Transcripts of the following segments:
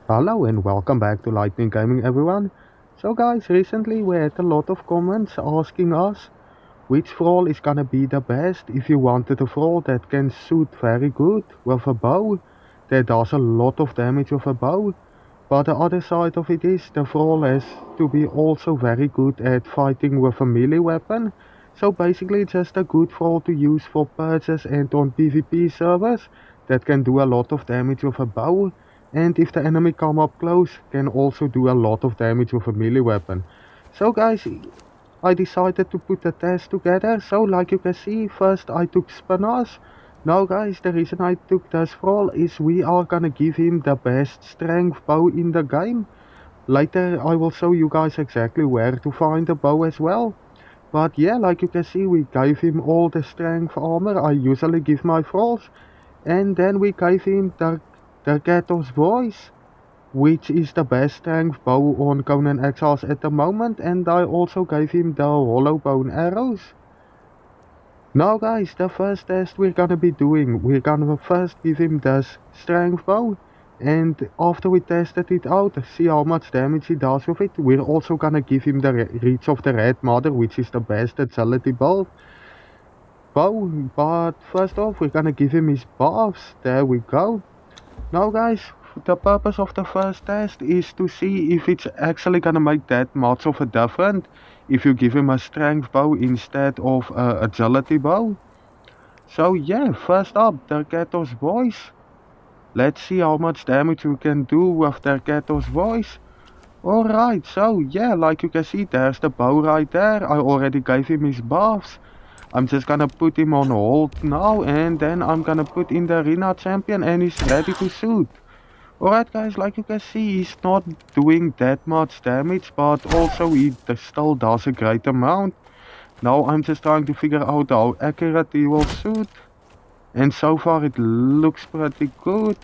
Hello and welcome back to Lightning Gaming everyone. So guys, recently we had a lot of comments asking us which thrall is gonna be the best if you wanted a thrall that can shoot very good with a bow, that does a lot of damage with a bow, but the other side of it is the thrall has to be also very good at fighting with a melee weapon. So basically just a good thrall to use for purges and on PvP servers that can do a lot of damage with a bow, and if the enemy come up close can also do a lot of damage with a melee weapon. So guys, I decided to put a test together. So like you can see, first I took Spanas. Now guys, the reason I took this thrall is we are gonna give him the best strength bow in the game. Later I will show you guys exactly where to find the bow as well. But yeah, like you can see, we gave him all the strength armor I usually give my thralls. And then we gave him the Gatos voice, which is the best strength bow on Conan Exiles at the moment, and I also gave him the hollow bone arrows. Now guys, the first test we're gonna be doing, we're gonna first give him this strength bow, and after we tested it out, see how much damage he does with it, we're also gonna give him the Reach of the Red Mother, which is the best agility bow. But first off, we're gonna give him his buffs. There we go. Now guys, the purpose of the first test is to see if it's actually gonna make that much of a difference if you give him a strength bow instead of a agility bow. So yeah, first up, Derketo's voice. Let's see how much damage we can do with Derketo's voice. Alright, so yeah, like you can see, there's the bow right there. I already gave him his buffs. I'm just gonna put him on hold now, and then I'm gonna put in the arena champion and he's ready to shoot. Alright guys, like you can see, he's not doing that much damage, but also he still does a great amount. Now I'm just trying to figure out how accurate he will shoot. And so far it looks pretty good.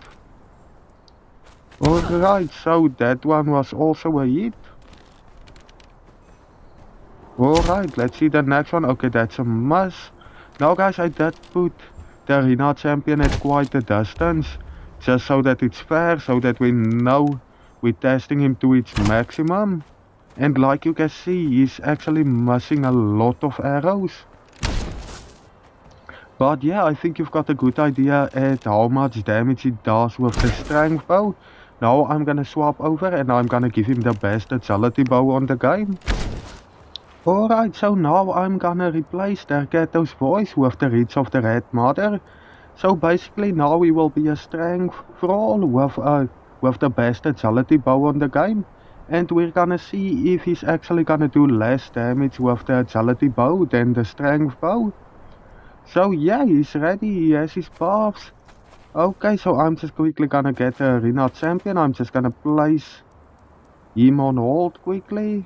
Alright, so that one was also a hit. Alright, let's see the next one. Okay, that's a miss. Now guys, I did put the arena champion at quite a distance, just so that it's fair, so that we know we're testing him to its maximum. And like you can see, he's actually missing a lot of arrows. But yeah, I think you've got a good idea at how much damage he does with the strength bow. Now I'm gonna swap over and I'm gonna give him the best agility bow on the game. Alright, so now I'm gonna replace Derketo's voice with the Reach of the Red Mother. So basically now he will be a strength thrall with the best agility bow on the game. And we're gonna see if he's actually gonna do less damage with the agility bow than the strength bow. So yeah, he's ready, he has his buffs. Okay, so I'm just quickly gonna get the arena champion. I'm just gonna place him on hold quickly.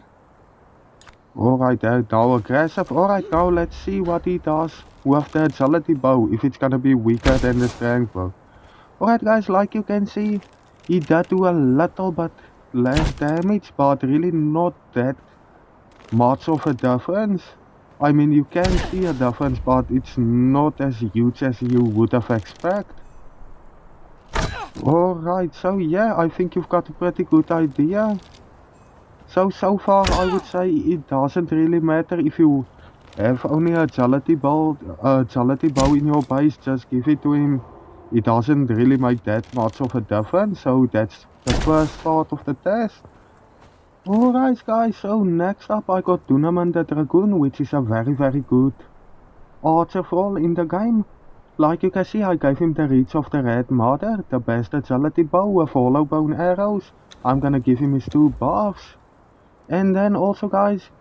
Alright, now aggressive. Alright, now let's see what he does with the agility bow, if it's gonna be weaker than the strength bow. Alright guys, like you can see, he did do a little bit less damage, but really not that much of a difference. I mean, you can see a difference, but it's not as huge as you would have expected. Alright, so yeah, I think you've got a pretty good idea. So far I would say it doesn't really matter if you have only a agility bow in your base, just give it to him. It doesn't really make that much of a difference, so that's the first part of the test. Alright guys, so next up I got Dunaman the Dragoon, which is a very good archer thrall in the game. Like you can see, I gave him the Reach of the Red Mother, the best agility bow with hollow bone arrows. I'm gonna give him his 2 buffs. And then also guys,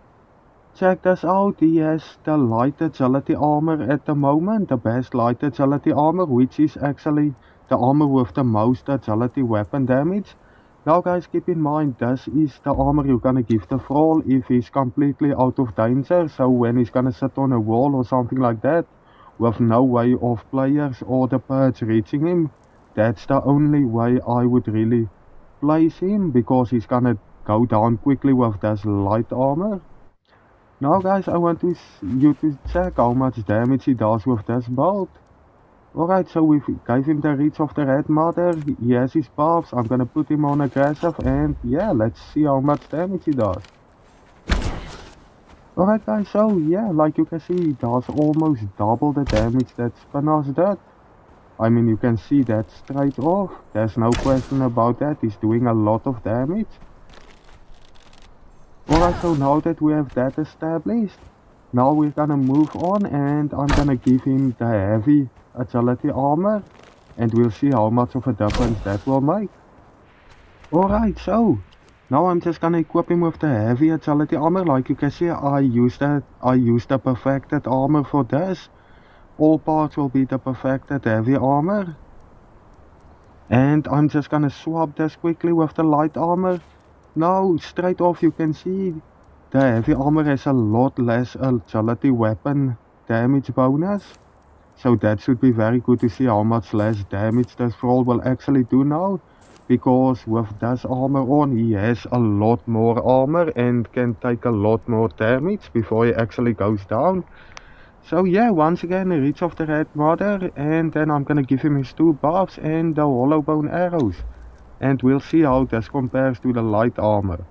check this out, he has the light agility armor at the moment, the best light agility armor, which is actually the armor with the most agility weapon damage. Now guys, keep in mind, this is the armor you're gonna give the thrall if he's completely out of danger, so when he's gonna sit on a wall or something like that, with no way of players or the purge reaching him, that's the only way I would really place him, because he's gonna go down quickly with this light armor. Now guys, I want you to check how much damage he does with this bolt. Alright, so we gave him the reach of the Red Mother, he has his buffs, I'm gonna put him on aggressive and yeah, let's see how much damage he does. Alright guys, so yeah, like you can see, he does almost double the damage that Spanos did. I mean, you can see that straight off, there's no question about that, he's doing a lot of damage. Alright, so now that we have that established, now we're gonna move on and I'm gonna give him the heavy agility armor and we'll see how much of a difference that will make. Alright, so now I'm just gonna equip him with the heavy agility armor. Like you can see, I used the perfected armor for this. All parts will be the perfected heavy armor. And I'm just gonna swap this quickly with the light armor. Now straight off you can see the heavy armor has a lot less agility weapon damage bonus. So that should be very good to see how much less damage this thrall will actually do now. Because with this armor on, he has a lot more armor and can take a lot more damage before he actually goes down. So yeah, once again, reach of the Red Mother, and then I'm gonna give him his 2 buffs and the hollow bone arrows. And we'll see how this compares to the light armor.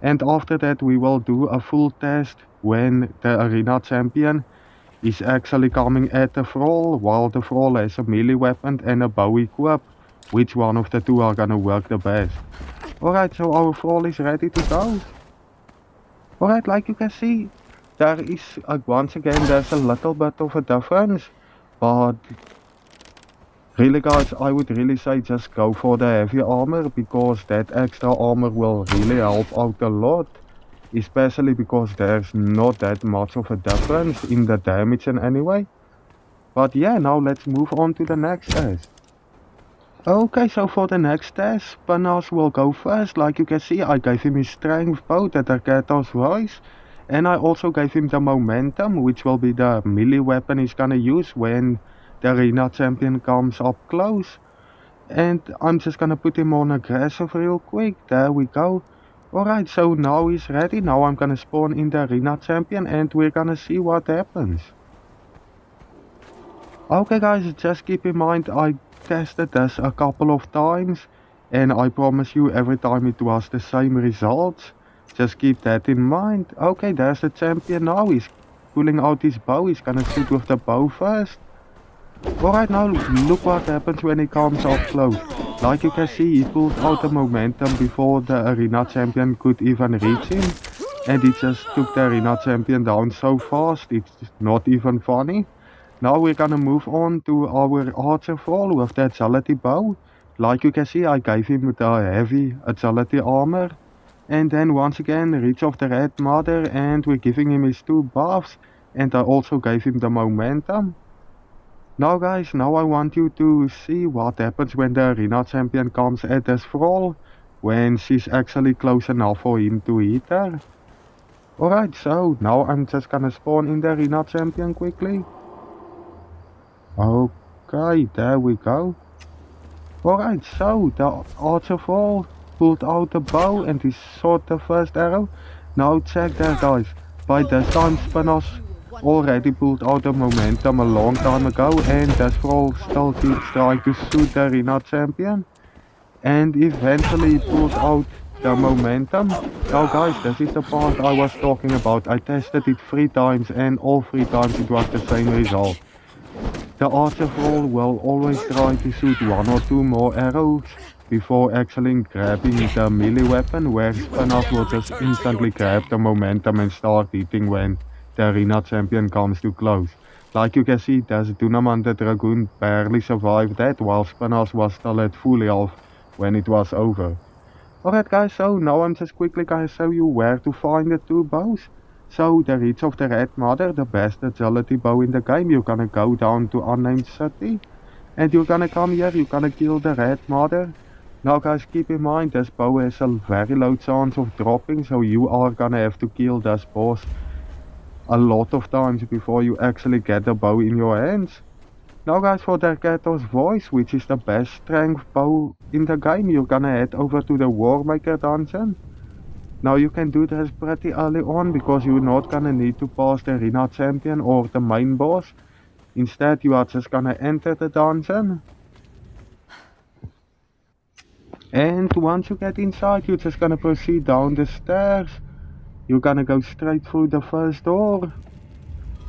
And after that we will do a full test when the arena champion is actually coming at the thrall, while the thrall has a melee weapon and a bow equip. Which one of the two are gonna work the best? Alright, so our thrall is ready to go. Alright, like you can see, there is, once again, there's a little bit of a difference. But really guys, I would really say just go for the heavy armor, because that extra armor will really help out a lot. Especially because there's not that much of a difference in the damage in any way. But yeah, now let's move on to the next test. Okay, so for the next test, Panas will go first. Like you can see, I gave him his strength bow, the Darketos voice. And I also gave him the momentum, which will be the melee weapon he's gonna use when the arena champion comes up close. And I'm just gonna put him on aggressive real quick. There we go. Alright, so now he's ready. Now I'm gonna spawn in the arena champion and we're gonna see what happens. Okay guys, just keep in mind I tested this a couple of times and I promise you every time it was the same results. Just keep that in mind. Okay, there's the champion now. He's pulling out his bow. He's gonna shoot with the bow first. Alright, now look what happens when he comes up close. Like you can see, he pulled out the momentum before the arena champion could even reach him. And he just took the arena champion down so fast, it's not even funny. Now we're gonna move on to our archer thrall with the agility bow. Like you can see, I gave him the heavy agility armor. And then once again, reach of the Red Mother, and we're giving him his 2 buffs. And I also gave him the momentum. Now guys, now I want you to see what happens when the arena champion comes at this thrall, when she's actually close enough for him to hit her. Alright, so now I'm just gonna spawn in the arena champion quickly. Okay, there we go. Alright, so the archer thrall pulled out the bow and he shot the first arrow. Now check that guys, by this time Spanos already pulled out the momentum a long time ago and this thrall still keeps trying to shoot the arena champion. And eventually pulled out the momentum. Now guys, this is the part I was talking about. I tested it 3 times and all 3 times it was the same result. The archer thrall will always try to shoot 1 or 2 more arrows before actually grabbing the melee weapon, where Spanos will just instantly grab the momentum and start hitting when the arena champion comes too close. Like you can see, this Dunaman the Dragoon barely survived that, while Spanos was still at full health when it was over. Alright guys, so now I'm just quickly gonna show you where to find the 2 bows. So the reach of the Red Mother, the best agility bow in the game, you're gonna go down to Unnamed City. And you're gonna come here, you're gonna kill the Red Mother. Now guys, keep in mind, this bow has a very low chance of dropping, so you are gonna have to kill this boss a lot of times before you actually get the bow in your hands. Now guys, for the Darketos voice, which is the best strength bow in the game, you're gonna head over to the Warmaker dungeon. Now you can do this pretty early on because you're not gonna need to pass the arena champion or the main boss. Instead, you are just gonna enter the dungeon. And once you get inside, you're just gonna proceed down the stairs. You're gonna go straight through the first door.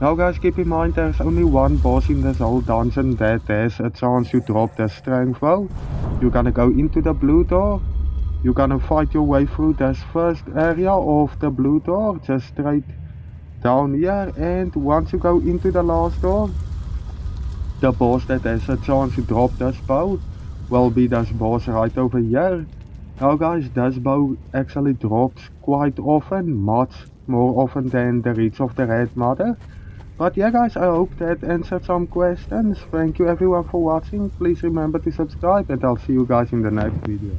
Now guys, keep in mind there's only one boss in this whole dungeon that there's a chance you drop the strength though. You're gonna go into the blue door. You're gonna fight your way through this first area of the blue door, just straight down here. And once you go into the last door, the boss that has a chance to drop this bow will be this boss right over here. Now guys, this bow actually drops quite often, much more often than the Reach of the Red Mother. But yeah guys, I hope that answered some questions. Thank you everyone for watching. Please remember to subscribe and I'll see you guys in the next video.